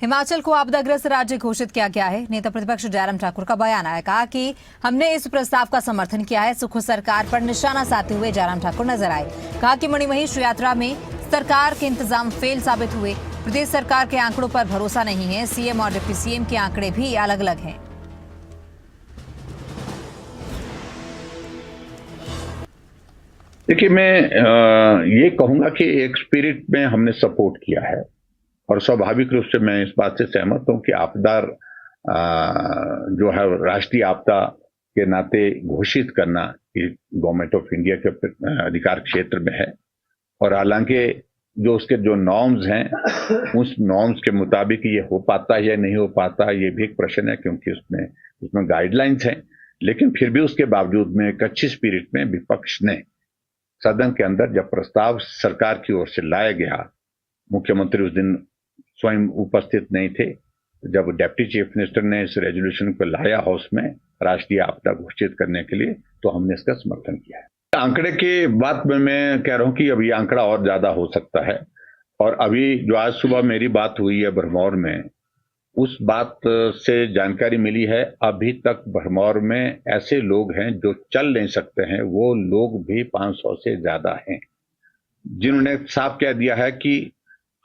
हिमाचल को आपदाग्रस्त राज्य घोषित किया गया है। नेता प्रतिपक्ष जयराम ठाकुर का बयान आया, कहा कि हमने इस प्रस्ताव का समर्थन किया है। सुख सरकार पर निशाना साधते हुए जयराम ठाकुर नजर आए, कहा कि मणिमहेश यात्रा में सरकार के इंतजाम फेल साबित हुए। प्रदेश सरकार के आंकड़ों पर भरोसा नहीं है। सीएम और डिप्टी सीएम के आंकड़े भी अलग अलग हैं। देखिए, मैं ये कहूंगा कि एक स्पिरिट में हमने सपोर्ट किया है और स्वाभाविक रूप से मैं इस बात से सहमत हूं कि आपदा जो है राष्ट्रीय आपदा के नाते घोषित करना गवर्नमेंट ऑफ इंडिया के अधिकार क्षेत्र में है। और हालांकि जो उसके जो नॉर्म्स हैं उस नॉर्म्स के मुताबिक ये हो पाता है या नहीं हो पाता, ये भी एक प्रश्न है, क्योंकि उसमें गाइडलाइंस हैं। लेकिन फिर भी उसके बावजूद में एक अच्छी स्पिरिट में विपक्ष ने सदन के अंदर जब प्रस्ताव सरकार की ओर से लाया गया, मुख्यमंत्री उस दिन स्वयं उपस्थित नहीं थे, जब डिप्टी चीफ मिनिस्टर ने इस रेजोल्यूशन को लाया हाउस में राष्ट्रीय आपदा घोषित करने के लिए, तो हमने इसका समर्थन किया है। आंकड़े की बात में मैं कह रहा हूं कि अभी आंकड़ा और ज्यादा हो सकता है। और अभी जो आज सुबह मेरी बात हुई है भरमौर में, उस बात से जानकारी मिली है अभी तक भरमौर में ऐसे लोग हैं जो चल नहीं सकते हैं, वो लोग भी 500 से ज्यादा हैं, जिन्होंने साफ कह दिया है कि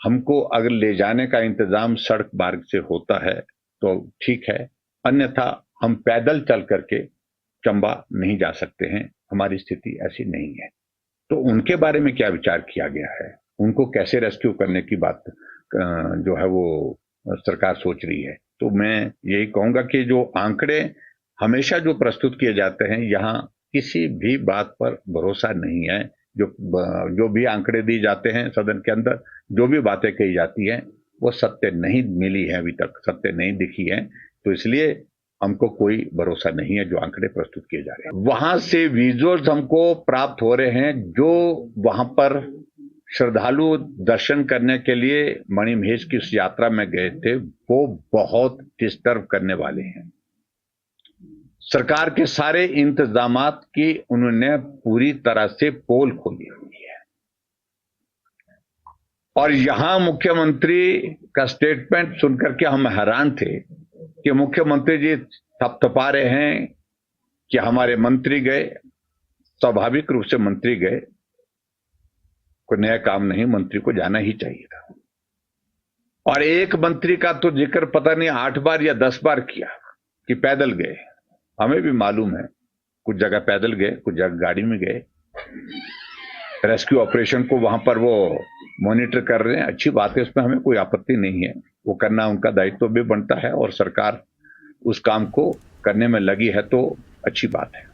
हमको अगर ले जाने का इंतजाम सड़क मार्ग से होता है तो ठीक है, अन्यथा हम पैदल चल करके चंबा नहीं जा सकते हैं, हमारी स्थिति ऐसी नहीं है। तो उनके बारे में क्या विचार किया गया है, उनको कैसे रेस्क्यू करने की बात जो है वो सरकार सोच रही है। तो मैं यही कहूंगा कि जो आंकड़े हमेशा जो प्रस्तुत किए जाते हैं, यहाँ किसी भी बात पर भरोसा नहीं है। जो भी आंकड़े दिए जाते हैं सदन के अंदर, जो भी बातें कही जाती हैं, वो सत्य नहीं मिली है, अभी तक सत्य नहीं दिखी है। तो इसलिए हमको कोई भरोसा नहीं है जो आंकड़े प्रस्तुत किए जा रहे हैं। वहां से विजुअल्स हमको प्राप्त हो रहे हैं, जो वहां पर श्रद्धालु दर्शन करने के लिए मणिमहेश की उस यात्रा में गए थे, वो बहुत डिस्टर्ब करने वाले हैं। सरकार के सारे इंतजामात की उन्होंने पूरी तरह से पोल खोली हुई है। और यहां मुख्यमंत्री का स्टेटमेंट सुनकर के हम हैरान थे कि मुख्यमंत्री जी थपथपा रहे हैं कि हमारे मंत्री गए। स्वाभाविक रूप से मंत्री गए, कोई नया काम नहीं, मंत्री को जाना ही चाहिए था। और एक मंत्री का तो जिक्र पता नहीं 8 बार या 10 बार किया कि पैदल गए। हमें भी मालूम है, कुछ जगह पैदल गए, कुछ जगह गाड़ी में गए। रेस्क्यू ऑपरेशन को वहां पर वो मॉनिटर कर रहे हैं, अच्छी बात है, उसमें हमें कोई आपत्ति नहीं है, वो करना उनका दायित्व भी बनता है और सरकार उस काम को करने में लगी है, तो अच्छी बात है।